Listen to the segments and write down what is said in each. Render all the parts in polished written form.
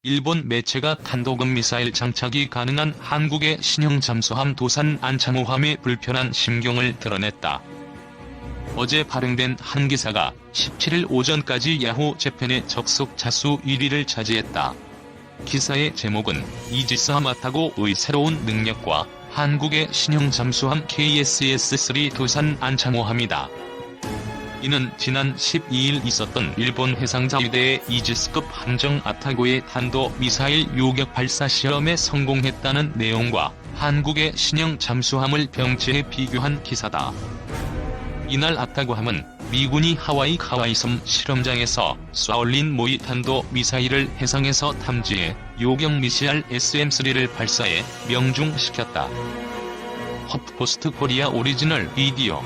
일본 매체가 탄도급 미사일 장착이 가능한 한국의 신형 잠수함 도산 안창호함의 불편한 심경을 드러냈다. 어제 발행된 한 기사가 17일 오전까지 야후 재팬의 접속 자수 1위를 차지했다. 기사의 제목은 이지스하마타고의 새로운 능력과 한국의 신형 잠수함 KSS-3 도산 안창호함이다. 이는 지난 12일 있었던 일본 해상자위대의 이지스급 함정 아타고의 탄도미사일 요격 발사 시험에 성공했다는 내용과 한국의 신형 잠수함을 병치해 비교한 기사다. 이날 아타고함은 미군이 하와이 카와이섬 실험장에서 쏴올린 모의 탄도미사일을 해상에서 탐지해 요격 미사일 SM-3를 발사해 명중시켰다. 허프포스트 코리아 오리지널 비디오.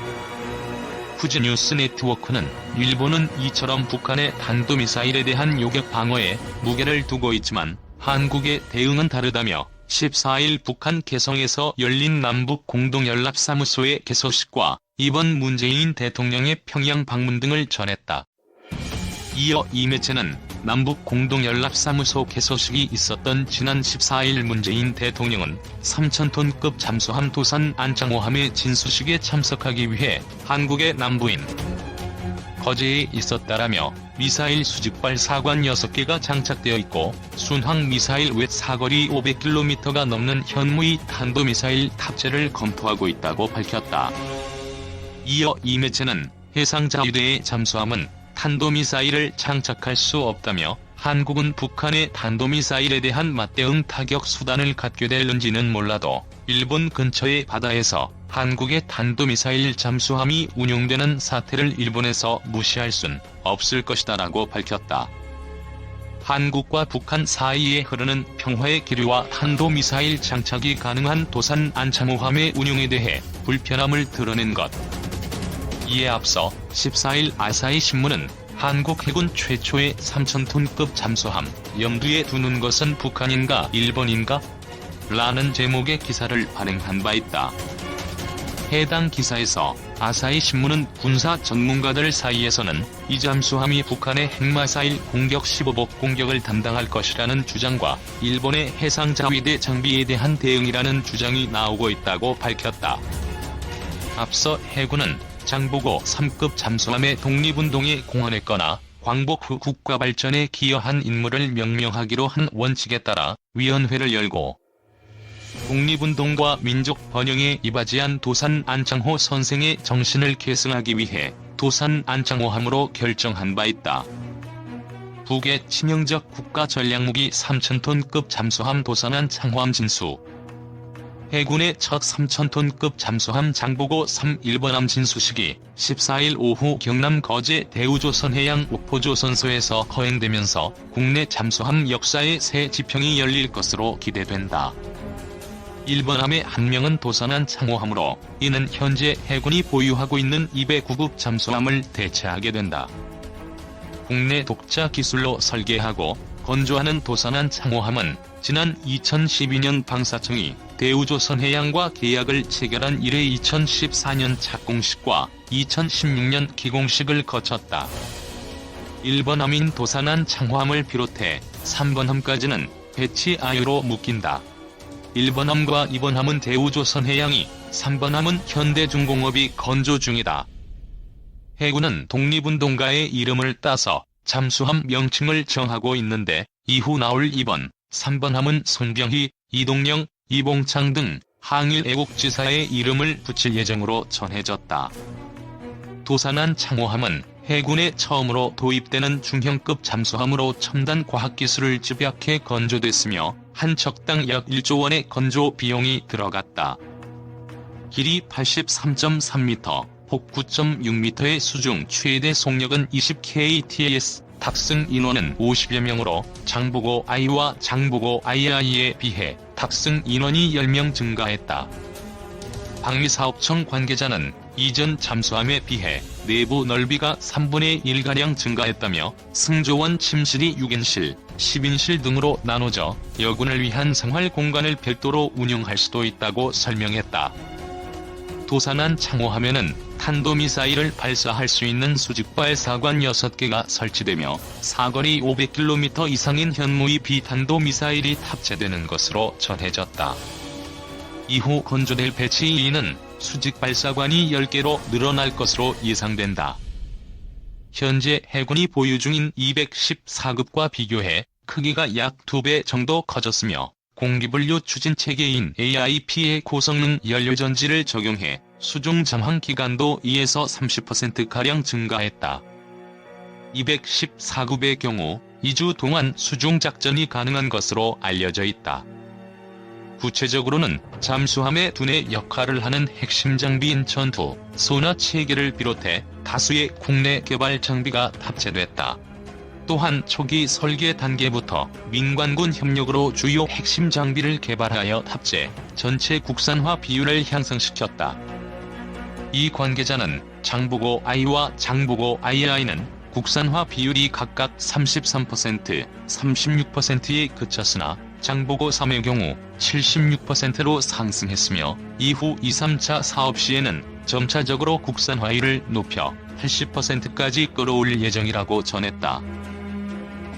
후지뉴스 네트워크는 일본은 이처럼 북한의 탄도미사일에 대한 요격 방어에 무게를 두고 있지만 한국의 대응은 다르다며 14일 북한 개성에서 열린 남북 공동연락사무소의 개소식과 이번 문재인 대통령의 평양 방문 등을 전했다. 이어 이 매체는 남북 공동연락사무소 개소식이 있었던 지난 14일 문재인 대통령은 3,000톤급 잠수함 도산 안창호함의 진수식에 참석하기 위해 한국의 남부인 거제에 있었다라며 미사일 수직발 사관 6개가 장착되어 있고 순항 미사일 외 사거리 500km가 넘는 현무의 탄도미사일 탑재를 검토하고 있다고 밝혔다. 이어 이 매체는 해상자위대의 잠수함은 탄도미사일을 장착할 수 없다며 한국은 북한의 탄도미사일에 대한 맞대응 타격 수단을 갖게 될는지는 몰라도 일본 근처의 바다에서 한국의 탄도미사일 잠수함이 운용되는 사태를 일본에서 무시할 순 없을 것이다라고 밝혔다. 한국과 북한 사이에 흐르는 평화의 기류와 탄도미사일 장착이 가능한 도산 안창호함의 운용에 대해 불편함을 드러낸 것. 이에 앞서 14일 아사히 신문은 한국 해군 최초의 3,000톤급 잠수함 염두에 두는 것은 북한인가 일본인가? 라는 제목의 기사를 발행한 바 있다. 해당 기사에서 아사히 신문은 군사 전문가들 사이에서는 이 잠수함이 북한의 핵미사일 공격 15복 공격을 담당할 것이라는 주장과 일본의 해상자위대 장비에 대한 대응이라는 주장이 나오고 있다고 밝혔다. 앞서 해군은 장보고 3급 잠수함의 독립운동에 공헌했거나 광복 후 국가 발전에 기여한 인물을 명명하기로 한 원칙에 따라 위원회를 열고 독립운동과 민족 번영에 이바지한 도산 안창호 선생의 정신을 계승하기 위해 도산 안창호함으로 결정한 바 있다. 북의 치명적 국가 전략무기 3,000톤급 잠수함 도산 안창호함 진수. 해군의 첫 3,000톤급 잠수함 장보고 3 일본함 진수식이 14일 오후 경남 거제 대우조선해양 옥포조선소에서 거행되면서 국내 잠수함 역사의 새 지평이 열릴 것으로 기대된다. 일본함의 한 명은 도산 안창호함으로 이는 현재 해군이 보유하고 있는 209급 잠수함을 대체하게 된다. 국내 독자 기술로 설계하고 건조하는 도산 안창호함은 지난 2012년 방사청이 대우조선해양과 계약을 체결한 이래 2014년 착공식과 2016년 기공식을 거쳤다. 1번함인 도산 안창호함을 비롯해 3번함까지는 배치 아유로 묶인다. 1번함과 2번함은 대우조선해양이, 3번함은 현대중공업이 건조 중이다. 해군은 독립운동가의 이름을 따서 잠수함 명칭을 정하고 있는데 이후 나올 2번, 3번함은 손병희, 이동영, 이봉창 등 항일 애국지사의 이름을 붙일 예정으로 전해졌다. 도산 안창호함은 해군에 처음으로 도입되는 중형급 잠수함으로 첨단 과학기술을 집약해 건조됐으며 한 척당 약 1조 원의 건조 비용이 들어갔다. 길이 83.3m, 폭 9.6m의 수중 최대 속력은 20kts, 탑승 인원은 50여 명으로 장보고 I와 장보고 II에 비해 탑승 인원이 10명 증가했다. 방위사업청 관계자는 이전 잠수함에 비해 내부 넓이가 3분의 1가량 증가했다며 승조원 침실이 6인실, 10인실 등으로 나눠져 여군을 위한 생활 공간을 별도로 운영할 수도 있다고 설명했다. 도산안 창호함에는 탄도미사일을 발사할 수 있는 수직발사관 6개가 설치되며 사거리 500km 이상인 현무의 비탄도미사일이 탑재되는 것으로 전해졌다. 이후 건조될 배치인은 수직발사관이 10개로 늘어날 것으로 예상된다. 현재 해군이 보유 중인 214급과 비교해 크기가 약 2배 정도 커졌으며 공기분류 추진체계인 AIP의 고성능 연료전지를 적용해 수중 잠항 기간도 2에서 30%가량 증가했다. 214급의 경우 2주 동안 수중 작전이 가능한 것으로 알려져 있다. 구체적으로는 잠수함의 두뇌 역할을 하는 핵심 장비인 전투, 소나 체계를 비롯해 다수의 국내 개발 장비가 탑재됐다. 또한 초기 설계 단계부터 민관군 협력으로 주요 핵심 장비를 개발하여 탑재, 전체 국산화 비율을 향상시켰다. 이 관계자는 장보고 I와 장보고 II는 국산화 비율이 각각 33%, 36%에 그쳤으나 장보고 3의 경우 76%로 상승했으며 이후 2, 3차 사업 시에는 점차적으로 국산화율을 높여 80%까지 끌어올릴 예정이라고 전했다.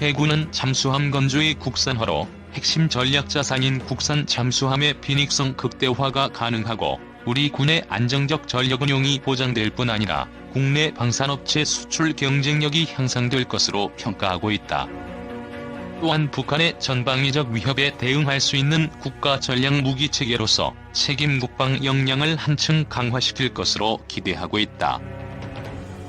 해군은 잠수함 건조의 국산화로 핵심 전략 자산인 국산 잠수함의 비닉성 극대화가 가능하고 우리 군의 안정적 전력 운용이 보장될 뿐 아니라 국내 방산업체 수출 경쟁력이 향상될 것으로 평가하고 있다. 또한 북한의 전방위적 위협에 대응할 수 있는 국가 전략 무기 체계로서 책임 국방 역량을 한층 강화시킬 것으로 기대하고 있다.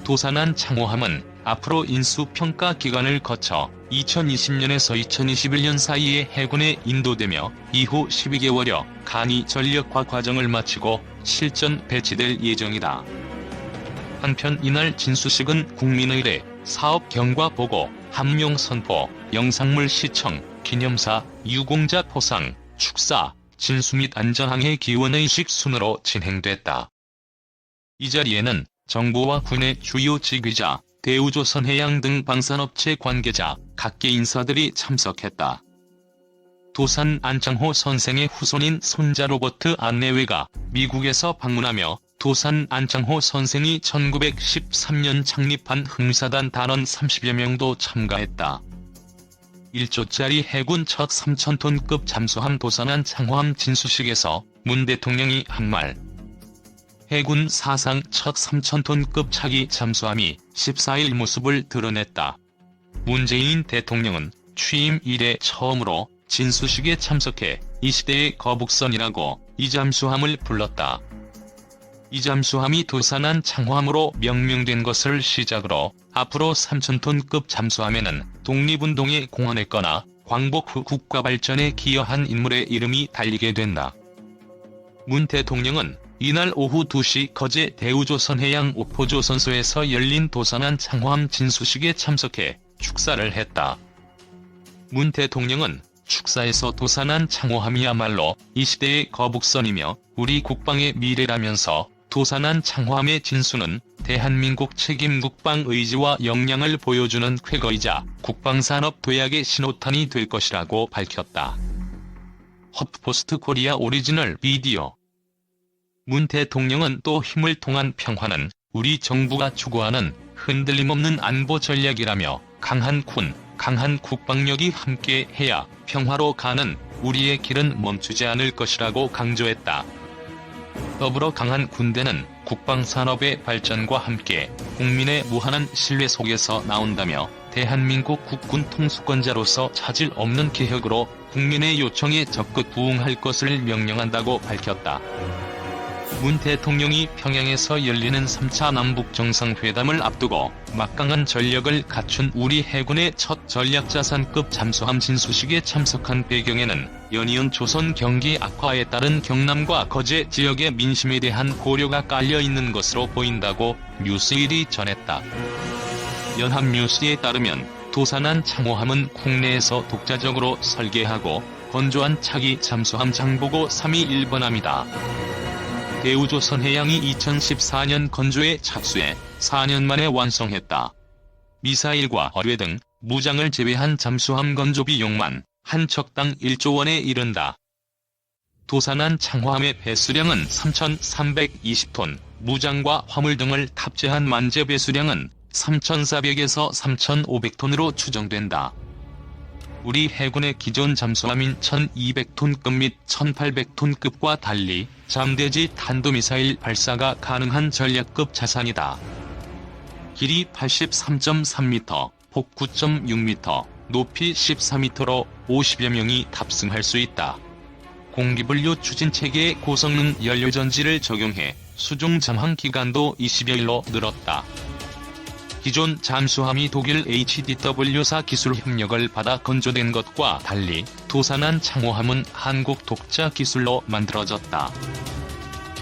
도산안 창호함은 앞으로 인수평가 기간을 거쳐 2020년에서 2021년 사이에 해군에 인도되며 이후 12개월여 간이 전력화 과정을 마치고 실전 배치될 예정이다. 한편 이날 진수식은 국민의례, 사업 경과 보고, 함용 선포, 영상물 시청, 기념사, 유공자 포상, 축사, 진수 및 안전항해 기원의식 순으로 진행됐다. 이 자리에는 정부와 군의 주요 직위자, 대우조선해양 등 방산업체 관계자, 각계 인사들이 참석했다. 도산 안창호 선생의 후손인 손자 로버트 안내외가 미국에서 방문하며 도산 안창호 선생이 1913년 창립한 흥사단 단원 30여 명도 참가했다. 1조짜리 해군 첫 3,000톤급 잠수함 도산안 창호함 진수식에서 문 대통령이 한 말. 해군 사상 첫 3,000톤급 차기 잠수함이 14일 모습을 드러냈다. 문재인 대통령은 취임 이래 처음으로 진수식에 참석해 이 시대의 거북선이라고 이 잠수함을 불렀다. 이 잠수함이 도산안 창호함으로 명명된 것을 시작으로 앞으로 3,000톤급 잠수함에는 독립운동에 공헌했거나 광복 후 국가 발전에 기여한 인물의 이름이 달리게 된다. 문 대통령은 이날 오후 2시 거제 대우조선해양 오포조선소에서 열린 도산안 창호함 진수식에 참석해 축사를 했다. 문 대통령은 축사에서 도산안 창호함이야말로 이 시대의 거북선이며 우리 국방의 미래라면서 도산안 창호함의 진수는 대한민국 책임 국방 의지와 역량을 보여주는 쾌거이자 국방산업 도약의 신호탄이 될 것이라고 밝혔다. 허프포스트 코리아 오리지널 비디오. 문 대통령은 또 힘을 통한 평화는 우리 정부가 추구하는 흔들림 없는 안보 전략이라며 강한 군, 강한 국방력이 함께 해야 평화로 가는 우리의 길은 멈추지 않을 것이라고 강조했다. 더불어 강한 군대는 국방산업의 발전과 함께 국민의 무한한 신뢰 속에서 나온다며 대한민국 국군 통수권자로서 차질 없는 개혁으로 국민의 요청에 적극 부응할 것을 명령한다고 밝혔다. 문 대통령이 평양에서 열리는 3차 남북정상회담을 앞두고 막강한 전력을 갖춘 우리 해군의 첫 전략자산급 잠수함 진수식에 참석한 배경에는 연이은 조선 경기 악화에 따른 경남과 거제 지역의 민심에 대한 고려가 깔려 있는 것으로 보인다고 뉴스일이 전했다. 연합뉴스에 따르면 도산안 창호함은 국내에서 독자적으로 설계하고 건조한 차기 잠수함 장보고 3이 1번함이다. 대우조선해양이 2014년 건조에 착수해 4년 만에 완성했다. 미사일과 어뢰 등 무장을 제외한 잠수함 건조 비용만 한 척당 1조 원에 이른다. 도산안 창호함의 배수량은 3,320톤, 무장과 화물 등을 탑재한 만재 배수량은 3,400에서 3,500톤으로 추정된다. 우리 해군의 기존 잠수함인 1,200톤급 및 1,800톤급과 달리 잠대지 탄도미사일 발사가 가능한 전략급 자산이다. 길이 83.3m, 폭 9.6m, 높이 14m로 50여 명이 탑승할 수 있다. 공기분류 추진체계의 고성능 연료전지를 적용해 수중 잠항 기간도 20여일로 늘었다. 기존 잠수함이 독일 HDW사 기술 협력을 받아 건조된 것과 달리 도산안 창호함은 한국 독자 기술로 만들어졌다.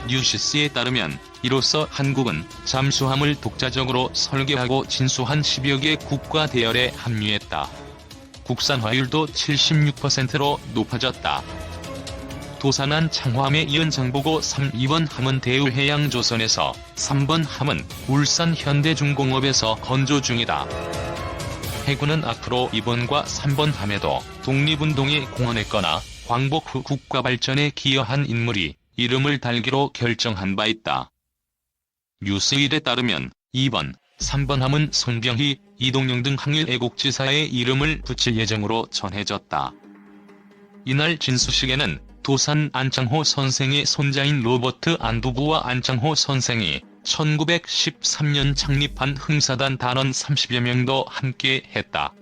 뉴시스에 따르면 이로써 한국은 잠수함을 독자적으로 설계하고 진수한 10여 개 국가 대열에 합류했다. 국산화율도 76%로 높아졌다. 도산안 창호함에 이은 장보고 2번 함은 대우해양조선에서, 3번 함은 울산 현대중공업에서 건조 중이다. 해군은 앞으로 2번과 3번 함에도 독립운동에 공헌했거나 광복 후 국가발전에 기여한 인물이 이름을 달기로 결정한 바 있다. 뉴스일에 따르면 2번, 3번 함은 손병희, 이동영 등 항일 애국지사의 이름을 붙일 예정으로 전해졌다. 이날 진수식에는 도산 안창호 선생의 손자인 로버트 안 부부와 안창호 선생이 1913년 창립한 흥사단 단원 30여 명도 함께 했다.